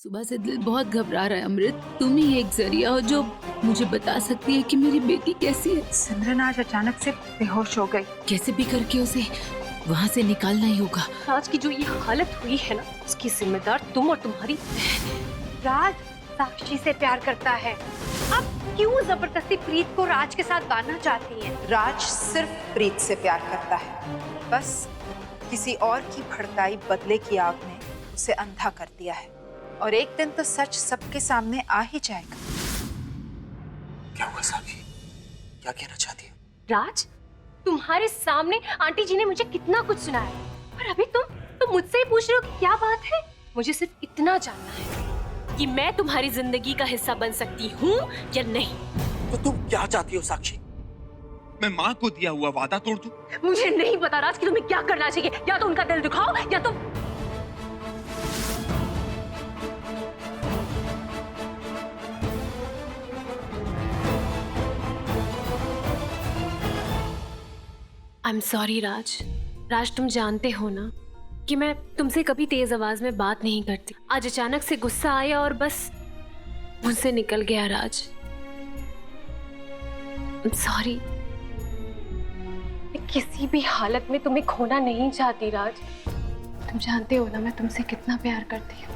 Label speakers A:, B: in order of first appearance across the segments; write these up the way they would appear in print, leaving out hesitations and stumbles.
A: सुबह से दिल बहुत घबरा रहा है अमृत। तुम ही एक जरिया हो जो मुझे बता सकती है कि मेरी बेटी कैसी है।
B: सिमरन आज अचानक से बेहोश हो गई।
A: कैसे भी करके उसे वहाँ से निकालना ही होगा।
C: राज की जो ये हालत हुई है ना, उसकी जिम्मेदार तुम और तुम्हारी बहन है।
B: राज साक्षी से प्यार करता है। अब क्यों जबरदस्ती प्रीत को राज के साथ बांधना चाहती हैं?
D: राज सिर्फ प्रीत से प्यार करता है, बस किसी और की भड़काई बदले की आग ने उसे अंधा कर दिया है और एक दिन तो सच सबके सामने आ ही जाएगा।
E: क्या हुआ साक्षी? क्या कहना चाहती हो?
C: राज, तुम्हारे सामने आंटी जी ने मुझे कितना कुछ सुनाया और अभी तुम मुझसे ही पूछ रहे हो कि क्या बात है। मुझे सिर्फ इतना जानना है कि मैं तुम्हारी जिंदगी का हिस्सा बन सकती हूँ या नहीं।
E: तो तुम क्या चाहती हो साक्षी? मैं माँ को दिया हुआ वादा तोड़ दूं?
C: मुझे नहीं पता राज कि तुम्हें क्या करना चाहिए। या तो उनका दिल दुखाओ या तो आई एम सॉरी राज। राज, तुम जानते हो ना कि मैं तुमसे कभी तेज आवाज में बात नहीं करती। आज अचानक से गुस्सा आया और बस मुझसे निकल गया राज। I am sorry. मैं किसी भी हालत में तुम्हें खोना नहीं चाहती राज। तुम जानते हो ना मैं तुमसे कितना प्यार करती हूँ।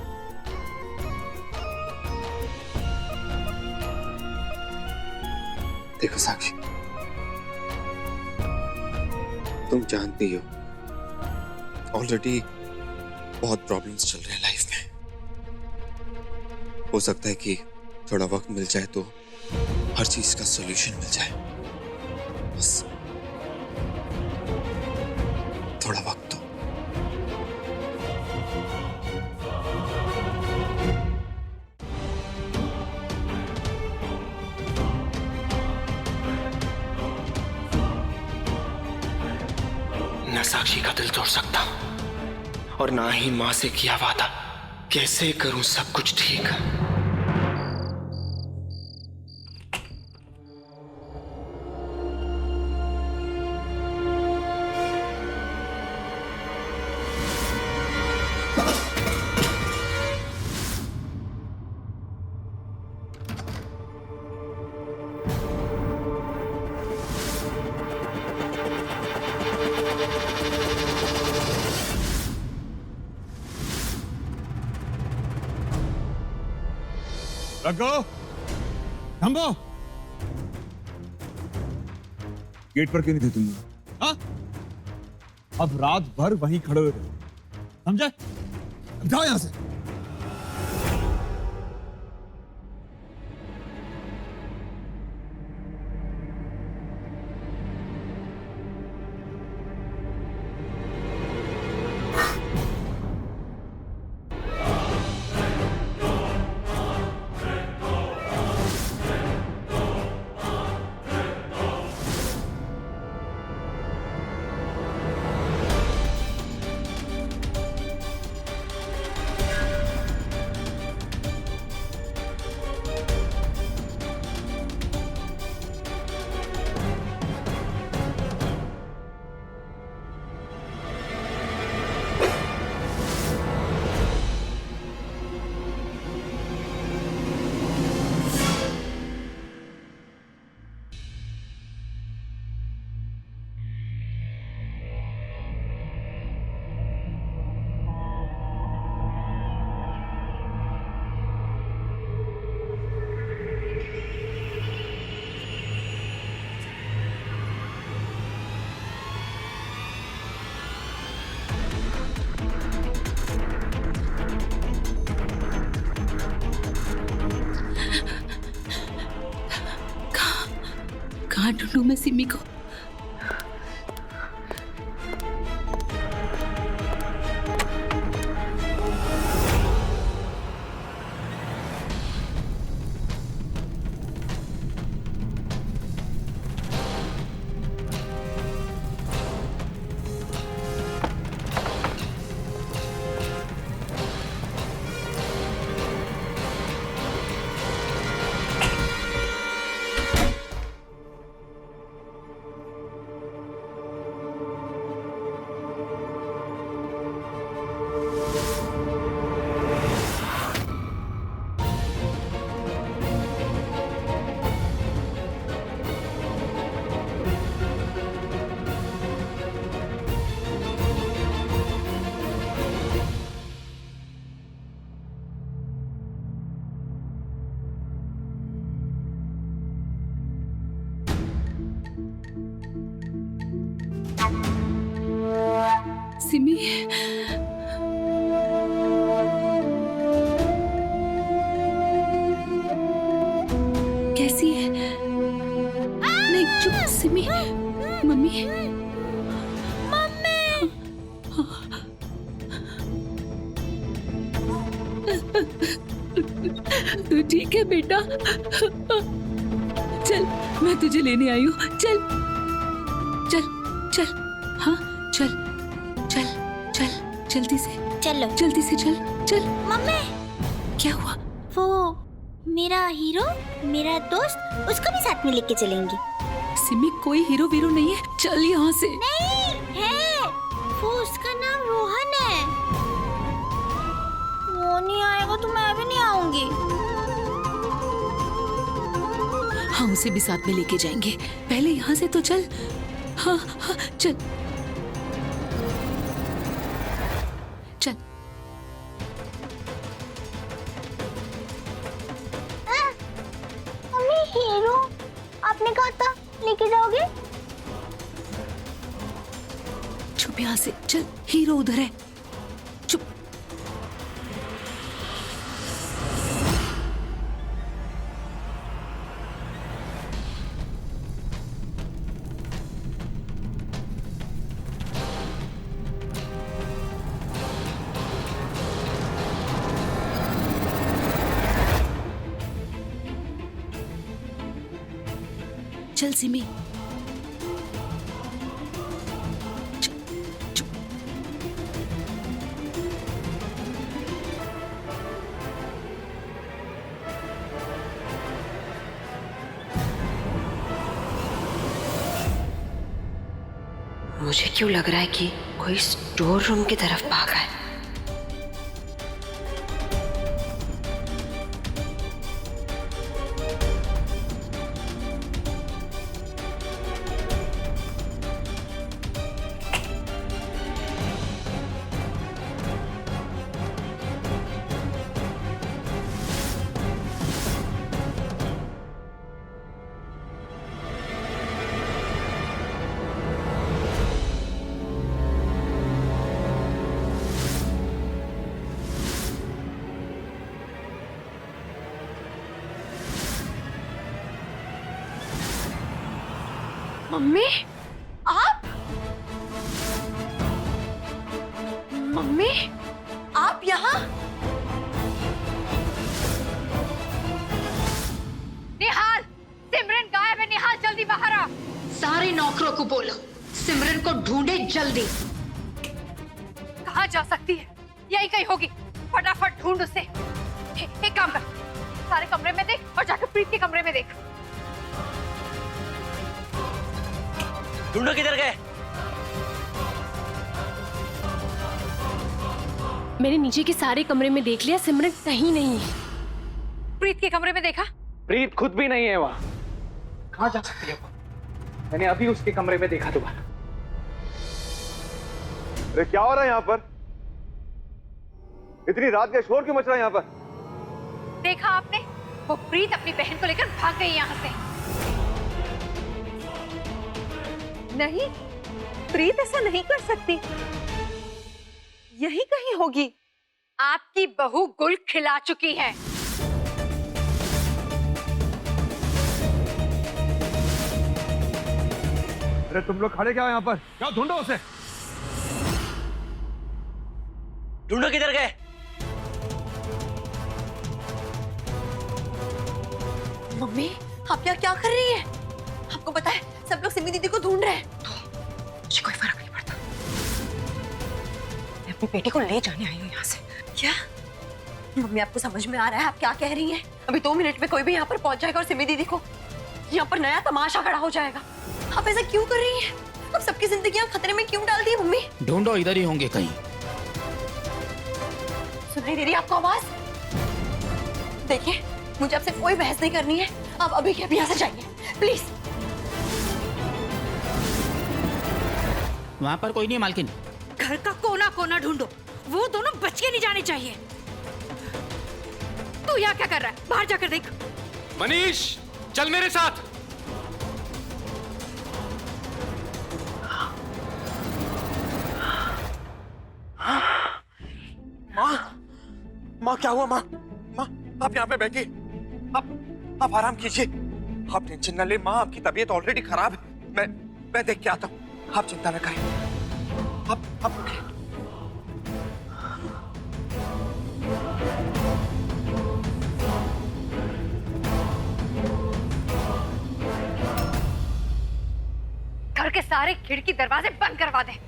E: देखो साक्षी, तुम जानती हो ऑलरेडी बहुत प्रॉब्लम्स चल रहे हैं लाइफ में। हो सकता है कि थोड़ा वक्त मिल जाए तो हर चीज का सॉल्यूशन मिल जाए। बस थोड़ा वक्त दो। न साक्षी का दिल तोड़ सकता और ना ही मां से किया वादा। कैसे करूं सब कुछ ठीक?
F: रखो, थम्बो। गेट पर क्यों नहीं थे तुम? हाँ? अब रात भर वहीं खड़े हुए थे, समझे? अब जाओ यहां से।
A: कहाँ ढूंढूं मैं सिमी को? कैसी है? नहीं चुप सिमी। मम्मी तू ठीक है बेटा? चल मैं तुझे लेने आई हूँ। चल चल चल। हाँ चल चल चल जल्दी से,
G: चलो।
A: जल्दी से चल चल।
G: मम्मी,
A: क्या हुआ?
G: वो मेरा हीरो, मेरा दोस्त, उसको भी साथ में लेके चलेंगे।
A: सिमी कोई हीरो वीरो नहीं है, चल यहाँ से।
G: नहीं है, वो उसका नाम रोहन है। वो नहीं आएगा तो मैं भी नहीं आऊंगी।
A: हाँ उसे भी साथ में लेके जाएंगे, पहले यहाँ से तो चल। हाँ हाँ चल चल।
G: मम्मी हीरो आपने कहा था लेके जाओगे?
A: चुप यहाँ से चल, हीरो उधर है। चुप। चल सिमी।
H: मुझे क्यों लग रहा है कि कोई स्टोर रूम की तरफ भागा है।
B: मम्मी आप? मम्मी आप यहाँ? निहाल, सिमरन गायब है। निहाल जल्दी बाहर आ।
H: सारे नौकरों को बोलो सिमरन को ढूंढे जल्दी।
B: कहाँ जा सकती है? यही कहीं होगी, फटाफट ढूंढ उसे। एक काम कर, सारे कमरे में देख और जाकर प्रीत के कमरे में देख।
I: ढूंढो किधर गए?
C: मैंने नीचे के सारे कमरे में देख लिया, सिमरन कहीं नहीं है।
B: प्रीत के कमरे में देखा?
I: प्रीत खुद भी नहीं है वहां। कहाँ जा सकती है वो? मैंने अभी उसके कमरे में देखा दोबारा।
F: अरे क्या हो रहा है यहाँ पर? इतनी रात का शोर क्यों मच रहा है यहाँ पर?
B: देखा आपने? वो प्रीत अपनी बहन को लेकर भाग गई यहाँ से। नहीं, प्रीत ऐसा नहीं कर सकती। यही कहीं होगी। आपकी बहू गुल खिला चुकी है।
F: अरे तुम लोग खड़े क्या हो यहाँ पर? क्या ढूंढो उसे?
I: ढूंढो किधर गए?
B: मम्मी आप क्या कर रही हैं? आपको पता है सब लोग सिमी दीदी को ढूंढ रहे हैं।
H: मुझे कोई फर्क नहीं पड़ता। मैं अपनी बेटी को ले जाने आई हूँ यहाँ से।
B: क्या? मम्मी आपको समझ में आ रहा है आप क्या कह रही हैं? अभी 2 मिनट में कोई भी यहाँ पर पहुंच जाएगा और सिमी दीदी को यहाँ पर नया तमाशा खड़ा हो जाएगा। आप ऐसा क्यों कर रही हैं? अब सबकी जिंदगियां खतरे में क्यों डाल दी है मम्मी?
J: ढूंढो, इधर ही होंगे कहीं।
B: सुनाई दे रही है आपको आवाज? देखिए मुझे आपसे कोई बहस नहीं करनी है। आप अभी के अभी यहाँ से जाइए प्लीज।
J: वहाँ पर कोई नहीं है मालकिन।
K: घर का कोना कोना ढूंढो, वो दोनों बच के नहीं जाने चाहिए। तू यहाँ क्या कर रहा है? बाहर जाकर देख।
I: मनीष चल मेरे साथ।
E: क्या हुआ माँ? माँ आप यहाँ पे बैठिए, आप आराम कीजिए, आप टेंशन न ले माँ, आपकी तबीयत ऑलरेडी खराब है। मैं देख के आता हूँ, आप चिंता न करें। आप रुकिए।
B: घर के सारे खिड़की दरवाजे बंद करवा दे।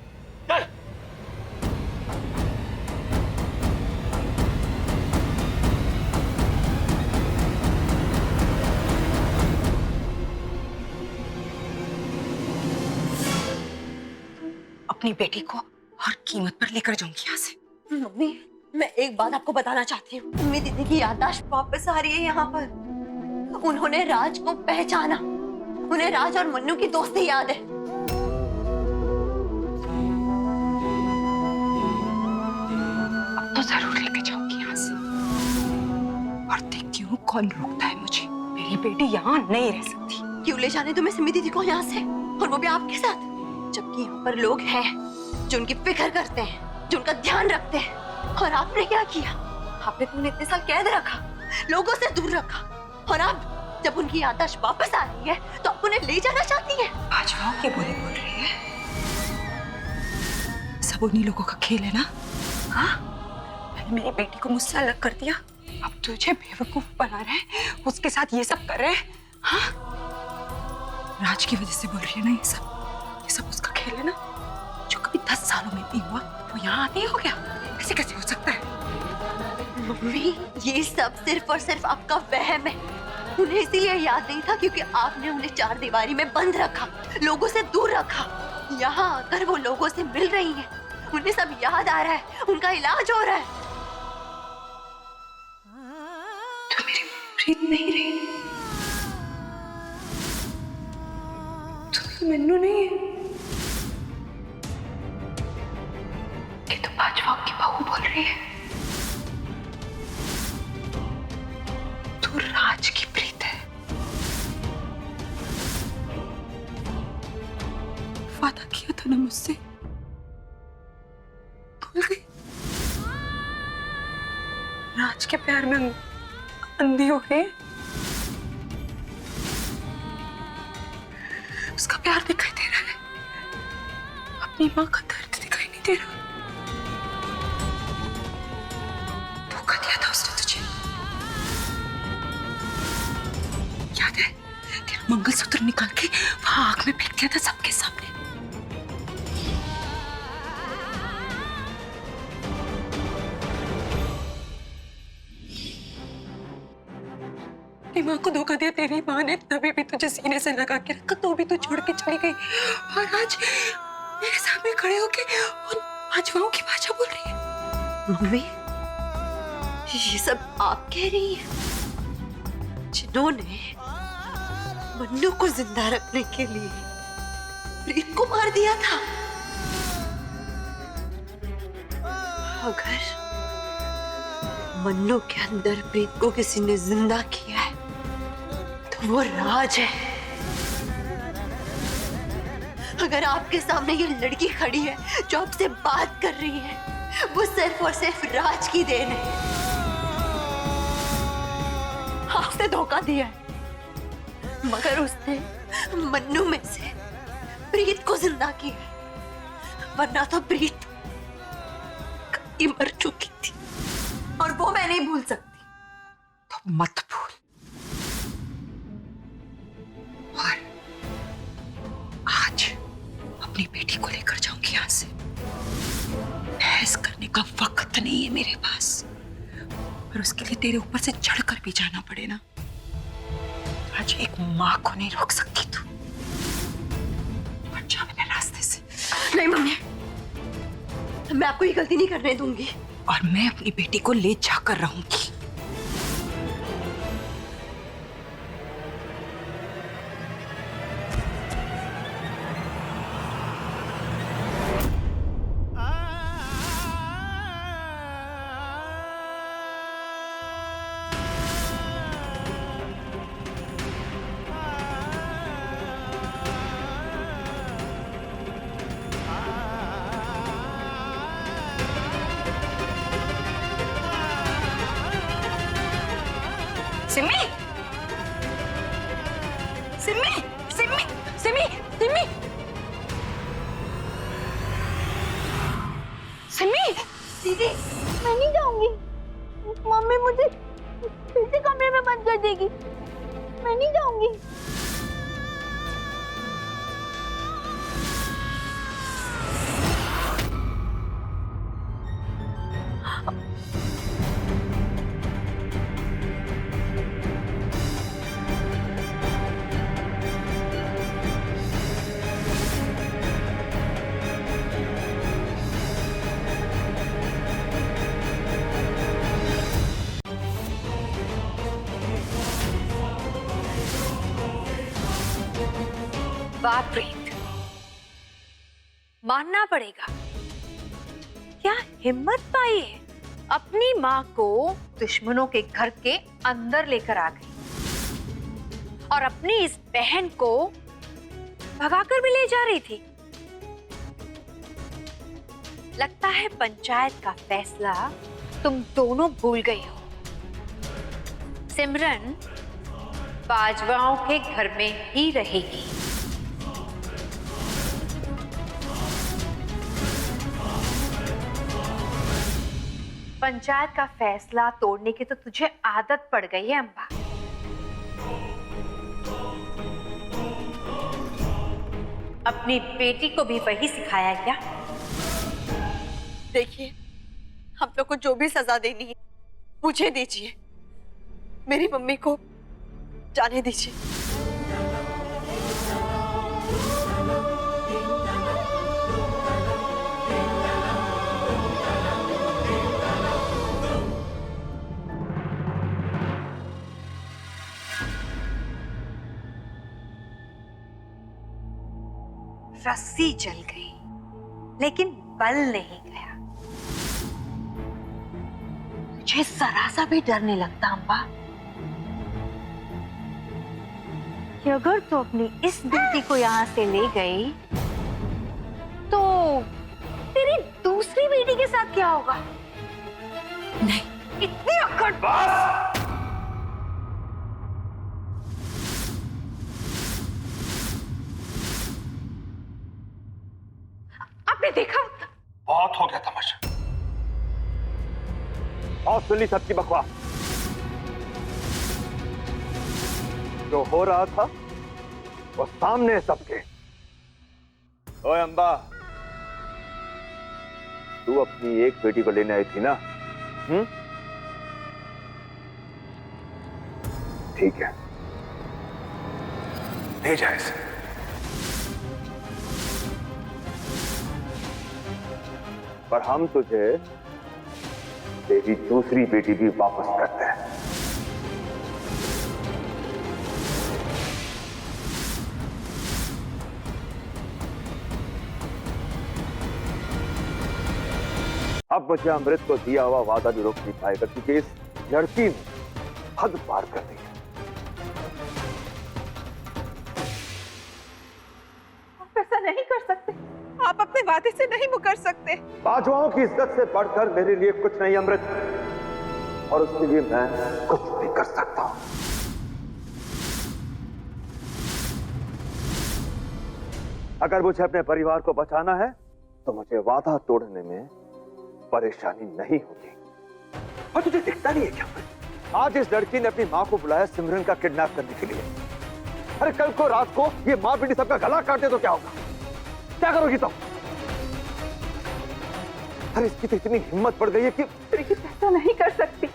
K: अपनी बेटी को हर कीमत पर लेकर जाऊंगी यहाँ से।
B: मम्मी, मैं एक बात आपको बताना चाहती हूँ। मम्मी, दीदी की याददाश्त वापस आ रही है यहाँ पर। उन्होंने राज को पहचाना, उन्हें राज और मन्नू की दोस्ती याद है।
K: अब तो जरूर लेके जाऊंगी यहाँ से, और देखती हूँ कौन रोकता है मुझे। मेरी बेटी यहाँ नहीं रह सकती।
B: क्यों ले जाने तुम्हें सिमी दीदी को यहाँ से, और वो भी आपके साथ, जबकि यहाँ पर लोग हैं जो उनकी फिक्र करते हैं, जो उनका ध्यान रखते हैं। और आपने क्या किया? आपने तो उन्हें इतने साल कैद रखा, लोगों से दूर रखा, और अब जब उनकी याददाश्त वापस आ रही है तो आप उन्हें ले जाना चाहती हैं।
K: भाजपाओं के बोले बोल रही है, सब उन्हीं लोगों का खेल है ना? हाँ, मैंने मेरी बेटी को मुझसे अलग कर दिया, अब तुझे बेवकूफ बना रहे हैं, उसके साथ ये सब कर रहे हैं। हाँ, राज की वजह से बोल रही है ना ये सब उसका खेल है ना, जो कभी 10 सालों में नहीं हुआ वो यहाँ आते ही हो गया। ऐसे कैसे हो सकता है?
B: मम्मी, ये सब सिर्फ और सिर्फ आपका वहम है। उन्हें इसीलिए याद नहीं था क्योंकि आपने उन्हें 4 दीवारी में बंद रखा, लोगों से दूर रखा। यहाँ आकर वो लोगों से मिल रही हैं, उन्हें सब याद आ रहा है, उनका इलाज हो रहा है।
K: तो मेरी प्रीत नहीं रही, तो मन्नू नहीं है, ये तो भाजपा की बहू बोल रही है। तू राज की प्रीत है। वादा किया था ना मुझसे, भूल गई? राज के प्यार में अंधी हो गई। उसका प्यार दिखाई दे रहा है, अपनी माँ का दर्द दिखाई नहीं दे रहा। धोखा दिया था उसने तुझे, याद है? तेरा मंगलसूत्र निकाल के वहां आग में फेंक दिया था सबके सामने। माँ को धोखा दिया तेरी माँ ने, तभी भी तुझे सीने से लगा के रखा, तो भी तू छोड़ के चली गई, और आज मेरे सामने खड़े होके उन भाजपाओं की भाषा बोल रही है।
B: मम्मी, ये सब आप कह रही हैं, जिन्होंने मन्नू को जिंदा रखने के लिए प्रीत को मार दिया था। अगर मन्नू के अंदर प्रीत को किसी ने जिंदा किया है तो वो राज है। अगर आपके सामने ये लड़की खड़ी है जो आपसे बात कर रही है, वो सिर्फ और सिर्फ राज की देन है। आपने धोखा दिया है, मगर उसने मन्नू में से प्रीत को जिंदा किया है, वरना तो प्रीत कभी मर चुकी थी, और वो मैं नहीं भूल सकती।
K: तो मत भूल, और आज अपनी बेटी को लेकर जाऊंगी यहाँ से। बहस करने का वक्त नहीं है मेरे पास, और उसके लिए तेरे ऊपर से चढ़कर भी जाना पड़े ना। आज एक माँ को नहीं रोक सकती तू, हट जा मेरे रास्ते से।
B: नहीं मम्मी, मैं आपको ये गलती नहीं करने दूंगी,
K: और मैं अपनी बेटी को ले जाकर रहूंगी। सिमी सिमी सिमी सिमी सिमी सिमी
G: दीदी मैं नहीं जाऊंगी, मम्मी मुझे फिर से कमरे में बंद कर देगी। मैं नहीं जाऊंगी।
B: वाह प्रीत, मानना पड़ेगा, क्या हिम्मत पाई है। अपनी माँ को दुश्मनों के घर के अंदर लेकर आ गई और अपनी इस बहन को भगाकर भी ले जा रही थी। लगता है पंचायत का फैसला तुम दोनों भूल गई हो। सिमरन बाजवाओं के घर में ही रहेगी। पंचायत का फैसला तोड़ने की तो तुझे आदत पड़ गई है अम्बा। अपनी बेटी को भी वही सिखाया क्या? देखिए, हम लोग को जो भी सजा देनी है मुझे दीजिए, मेरी मम्मी को जाने दीजिए। रस्सी जल गई लेकिन बल नहीं गया। मुझे जरा सा भी डर नहीं लगता अम्बा कि अगर तू अपनी इस बेटी को यहाँ से ले गई तो तेरी दूसरी बेटी के साथ क्या होगा?
A: नहीं,
B: इतनी अक्कड़। आपने देखा?
F: बहुत हो गया तमाशा, और सुन ली सबकी बकवास। जो हो रहा था वो सामने सबके। ओए अम्बा, तू अपनी एक बेटी को लेने आई थी ना? ठीक है, ले जा इसे। पर हम तुझे तेरी दूसरी बेटी भी वापस करते हैं। अब मुझे अमृत को दिया हुआ वादा भी रोक नहीं पाएगा, क्योंकि इस लड़की ने हद पार कर दी है।
D: आप ऐसा नहीं कर सकते, आप अपने वादे से नहीं मुकर सकते।
F: बाजवाओं की इज्जत से बढ़कर मेरे लिए कुछ नहीं अमृत, और उसके लिए मैं कुछ भी कर सकता हूं। अगर मुझे अपने परिवार को बचाना है तो मुझे वादा तोड़ने में परेशानी नहीं होगी। और तुझे दिखता नहीं है क्या? आज इस लड़की ने अपनी माँ को बुलाया सिमरन का किडनैप करने के लिए। अरे कल को रात को ये माँ बेटी सबका गला काटे तो क्या होगा? क्या करोगी तुम? अरे इसकी तो इतनी हिम्मत पड़ गई है कि
D: ऐसा नहीं कर सकती।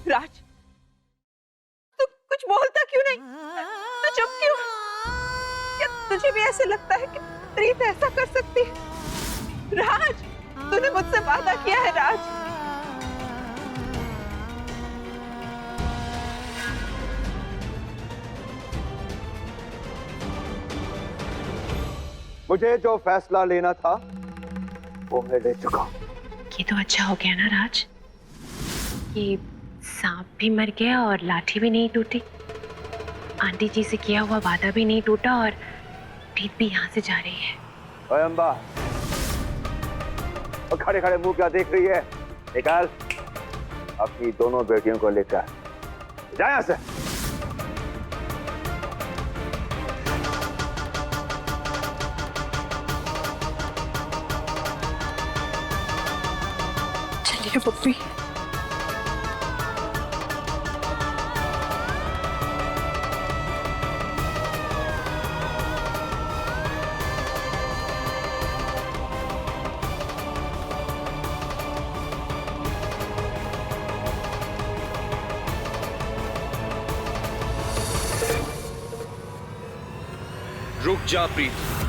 D: राज, तू कुछ बोलता क्यों नहीं? तू चुप क्यों? क्या तुझे भी ऐसे लगता है कि प्रीत ऐसा कर सकती है? राज, तूने मुझसे वादा किया है राज।
F: मुझे जो फैसला लेना था वो मैं ले चुका हूं।
C: ये तो अच्छा हो गया ना राज, ये सांप भी मर गया और लाठी भी नहीं टूटी, आंटी जी से किया हुआ वादा भी नहीं टूटा, और प्रीत भी यहाँ से जा रही है।
F: ओए अम्बा, और खड़े खड़े मुंह क्या देख रही है? निकाल, अपनी दोनों बेटियों को लेकर जा यहाँ से।
K: चलिए पप्पी।
F: रुक जा प्रीत।